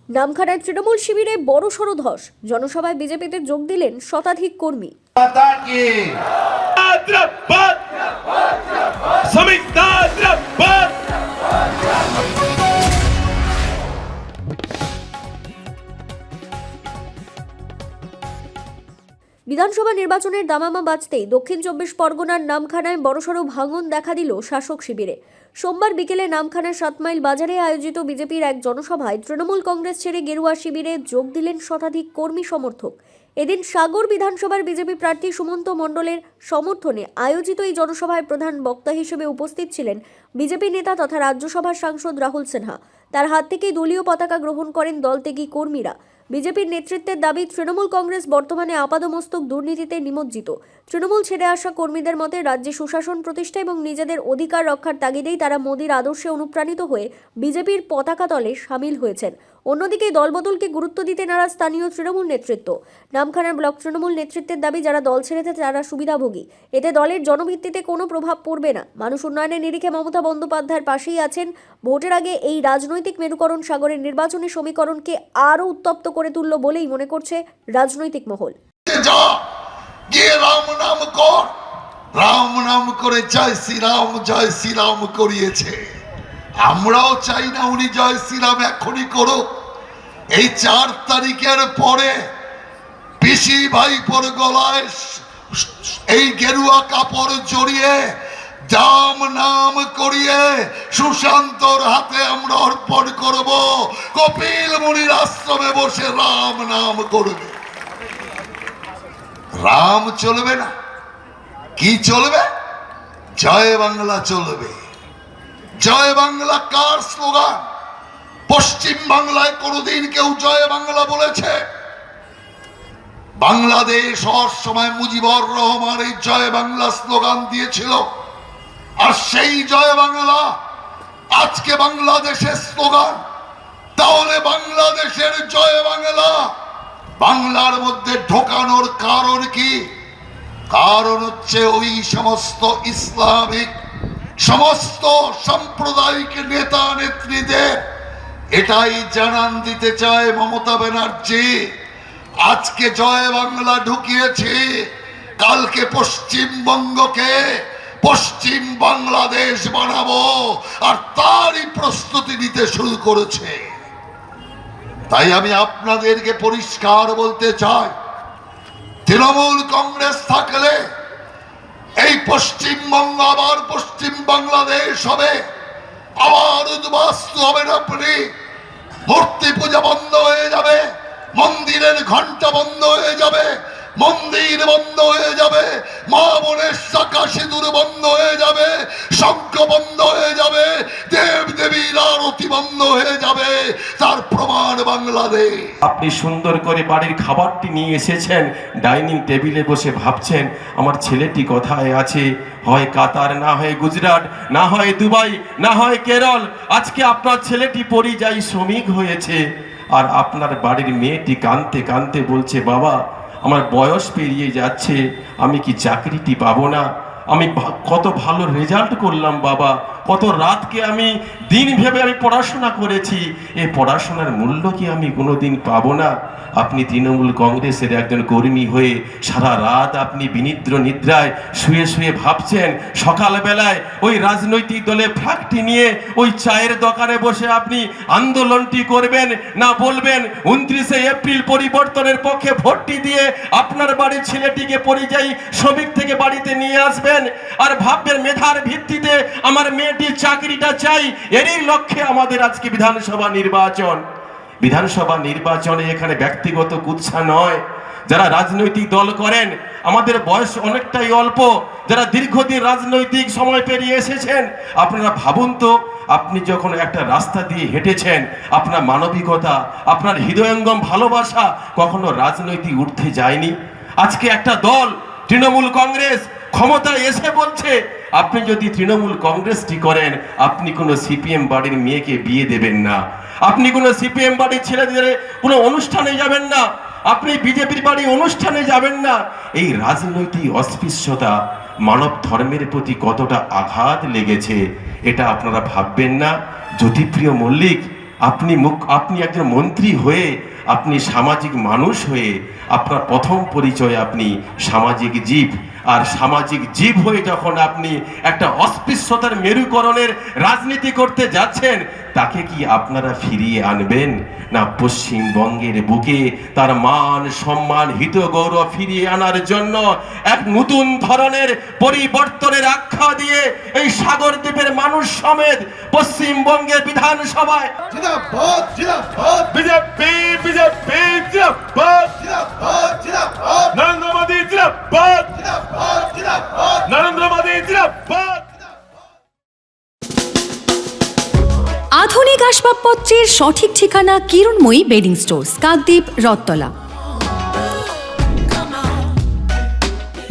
নামখানায় তৃণমূল শিবিরে বড়সড় ধস, জনসভায় বিজেপিতে যোগ দিলেন শতাধিক কর্মী। বিধানসভা নির্বাচনের দামামা বাজতেই দক্ষিণ 24 পরগনার নামখানায় বড়সড় ভাঙন দেখা দিল শাসক শিবিরে। সোমবার বিকেলে নামখানার 7 মাইল বাজারে আয়োজিত বিজেপির এক জনসভায় তৃণমূল কংগ্রেস ছেড়ে গেরুয়া শিবিরে যোগ দিলেন শতাধিক কর্মী সমর্থক। এদিন সাগর বিধানসভার বিজেপি প্রার্থী সুমন্ত মণ্ডলের সমর্থনে আয়োজিত এই জনসভায় প্রধান বক্তা হিসেবে উপস্থিত ছিলেন বিজেপি নেতা তথা রাজ্যসভার সাংসদ রাহুল সিনহা। তার হাত থেকেই দলীয় পতাকা গ্রহণ করেন দলত্যাগী কর্মীরা। বিজেপির নেতৃত্বের দাবি, তৃণমূল কংগ্রেস বর্তমানে আপাদমস্তক দুর্নীতিতে নিমজ্জিত। তৃণমূল ছেড়ে আসা কর্মীদের মতে রাজ্যে সুশাসন প্রতিষ্ঠা এবং নিজেদের অধিকার রক্ষার তাগিদেই তারা মোদির আদর্শে অনুপ্রাণিত হয়ে বিজেপির পতাকা তলে সামিল হয়েছেন। অন্যদিকে দলবদলকে গুরুত্ব দিতে নারাজ স্থানীয় তৃণমূল নেতৃত্ব। নামখানার ব্লক তৃণমূল নেতৃত্বের দাবি, যারা দল ছেড়েছে তারা সুবিধাভোগী, এতে দলের জনভিত্তিতে কোনো প্রভাব পড়বে না। মানুষ উন্নয়নের নিরিখে মমতা বন্দ্যোপাধ্যায়ের পাশেই আছেন। ভোটের আগে এই রাজনৈতিক মেরুকরণ সাগরের নির্বাচনী সমীকরণকে আরও উত্তপ্ত করে তুলল বলেই মনে করছে রাজনৈতিক মহল। রাম নাম করে জয় শ্রীরাম করিয়েছে। আমরাও চাই না উনি জয় শ্রীরাম এখনই করুক। এই 4 তারিখের পরে পিসি ভাইপোর গলায় এই গেরুয়া কাপড় জড়িয়ে রাম নাম করিয়ে সুশান্তর হাতে আমরা অর্পণ করব। কপিল মুনির আশ্রমে বসে রাম নাম করবে। রাম চলবে না, কি চলবে? জয় বাংলা চলবে। জয় বাংলা কার স্লোগান? পশ্চিম বাংলায় কোনদিন কেউ জয় বাংলা বলেছে? বাংলাদেশ হওয়ার সময় মুজিবুর রহমান এই জয় বাংলা স্লোগান দিয়েছিল। আর সেই জয় বাংলা আজকে বাংলাদেশের স্লোগান। তাহলে বাংলাদেশের জয় বাংলা বাংলার মধ্যে ঢোকানোর কারণ কি? কারণ হচ্ছে ওই সমস্ত ইসলামিক সমস্ত সাম্প্রদায়িক নেতা নেত্রীদের এটাই জানান দিতে চায় মমতা ব্যানার্জি। আজকে জয় বাংলা ঢুকিয়েছে, কালকে পশ্চিমবঙ্গকে পশ্চিম বাংলাদেশ বানাবো, আর তারই প্রস্তুতি নিতে শুরু করেছে। তাই আমি আপনাদেরকে পরিষ্কার বলতে চাই, তৃণমূল কংগ্রেস থাকলে এই পশ্চিমবঙ্গ আবার পশ্চিম বাংলাদেশ হবে, আবার উদ্বাস্তু হবেন আপনি। মূর্তি পূজা বন্ধ হয়ে যাবে, মন্দিরের ঘন্টা বন্ধ হয়ে যাবে, মন্দির বন্ধ হয়ে যাবে, মা বোনের শাখা সিঁদুর বন্ধ হয়ে যাবে, শঙ্খ বন্ধ হয়ে যাবে, দেব দেবীর আরতি বন্ধ হয়ে যাবে। তার প্রমাণ বাংলাদেশ। আপনি সুন্দর করে বাড়ির খাবারটি নিয়ে এসেছেন, ডাইনিং টেবিলে বসে ভাবছেন আমার ছেলেটি কোথায় আছে, হয় কাতার, না হয় গুজরাট, না হয় দুবাই, না হয় কেরল। আজকে আপনার ছেলেটি পরিযায়ী শ্রমিক হয়েছে, আর আপনার বাড়ির মেয়েটি কাঁদতে কাঁদতে বলছে, বাবা আমার বয়স পেরিয়ে যাচ্ছে, আমি কি চাকরিটি পাবো না? আমি কত ভালো রেজাল্ট করলাম বাবা, কত রাতকে আমি দিন ভেবে আমি পড়াশোনা করেছি, এই পড়াশোনার মূল্য কি আমি কোনোদিন পাবো না? আপনি তৃণমূল কংগ্রেসের একজন কর্মী হয়ে সারা রাত আপনি বিনিদ্র নিদ্রায় শুয়ে শুয়ে ভাবছেন, সকালবেলায় ওই রাজনৈতিক দলের ফ্ল্যাগটি নিয়ে ওই চায়ের দোকানে বসে আপনি আন্দোলনটি করবেন, না বলবেন 29শে এপ্রিল পরিবর্তনের পক্ষে ভোটটি দিয়ে আপনার বাড়ির ছেলেটিকে পরিযায়ী শ্রমিক থেকে বাড়িতে নিয়ে আসবেন, আর ভাববেন মেধার ভিত্তিতে আমার মেয়েটির চাকরিটা চাই। এরই লক্ষ্যে আমাদের আজকে বিধানসভা নির্বাচন। বিধানসভা নির্বাচনে এখানে ব্যক্তিগত কুৎসা নয়। যারা রাজনৈতিক দল করেন, আমাদের বয়স অনেকটাই অল্প, যারা দীর্ঘদিন রাজনৈতিক সময় পেরিয়ে এসেছেন, আপনারা ভাবুন তো, আপনি যখন একটা রাস্তা দিয়ে হেঁটেছেন, আপনার মানবিকতা, আপনার হৃদয়ঙ্গম ভালোবাসা কখনো রাজনৈতিক ঊর্ধ্বে যায়নি? আজকে একটা দল তৃণমূল কংগ্রেস ক্ষমতায় এসে বলছে আপনি যদি তৃণমূল কংগ্রেসটি করেন, আপনি কোনো সিপিএম বাড়ির মেয়েকে বিয়ে দেবেন না, আপনি কোনো সিপিএম বাড়ির ছেলেদের কোনো অনুষ্ঠানে যাবেন না, আপনি বিজেপির বাড়ি অনুষ্ঠানে যাবেন না। এই রাজনৈতিক অস্পৃশ্যতা মানব ধর্মের প্রতি কতটা আঘাত লেগেছে এটা আপনারা ভাববেন না? জ্যোতিপ্রিয় মল্লিক আপনি একজন মন্ত্রী হয়ে, আপনি সামাজিক মানুষ হয়ে, আপনার প্রথম পরিচয় আপনি সামাজিক জীব। আর সামাজিক জীব হয়ে যখন আপনি একটা অস্পৃশ্যতার মেরুকরণের রাজনীতি করতে যাচ্ছেন, তাকে কি আপনারা ফিরিয়ে আনবেন? না পশ্চিমবঙ্গের বুকে তার মান সম্মান হিত গৌরব ফিরিয়ে আনার জন্য এক নতুন ধরনের পরিবর্তনের আখ্যা দিয়ে এই সাগর দ্বীপের মানুষ সমেত পশ্চিমবঙ্গের বিধানসভায় জিন্দাবাদ জিন্দাবাদ বিজেপি বিজেপি জিন্দাবাদ জিন্দাবাদ জিন্দাবাদ নরেন্দ্র মোদী জিন্দাবাদ জিন্দাবাদ জিন্দাবাদ নরেন্দ্র মোদী জিন্দাবাদ। আধুনিক আসবাবপত্রের সঠিক ঠিকানা কিরণময়ী বেডিং স্টোর্স, কাকদ্বীপ, রথতলা।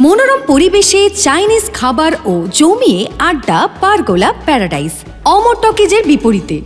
মনোরম পরিবেশে চাইনিজ খাবার ও জমিয়ে আড্ডা পারগোলা প্যারাডাইস, অমর টকিজের বিপরীতে।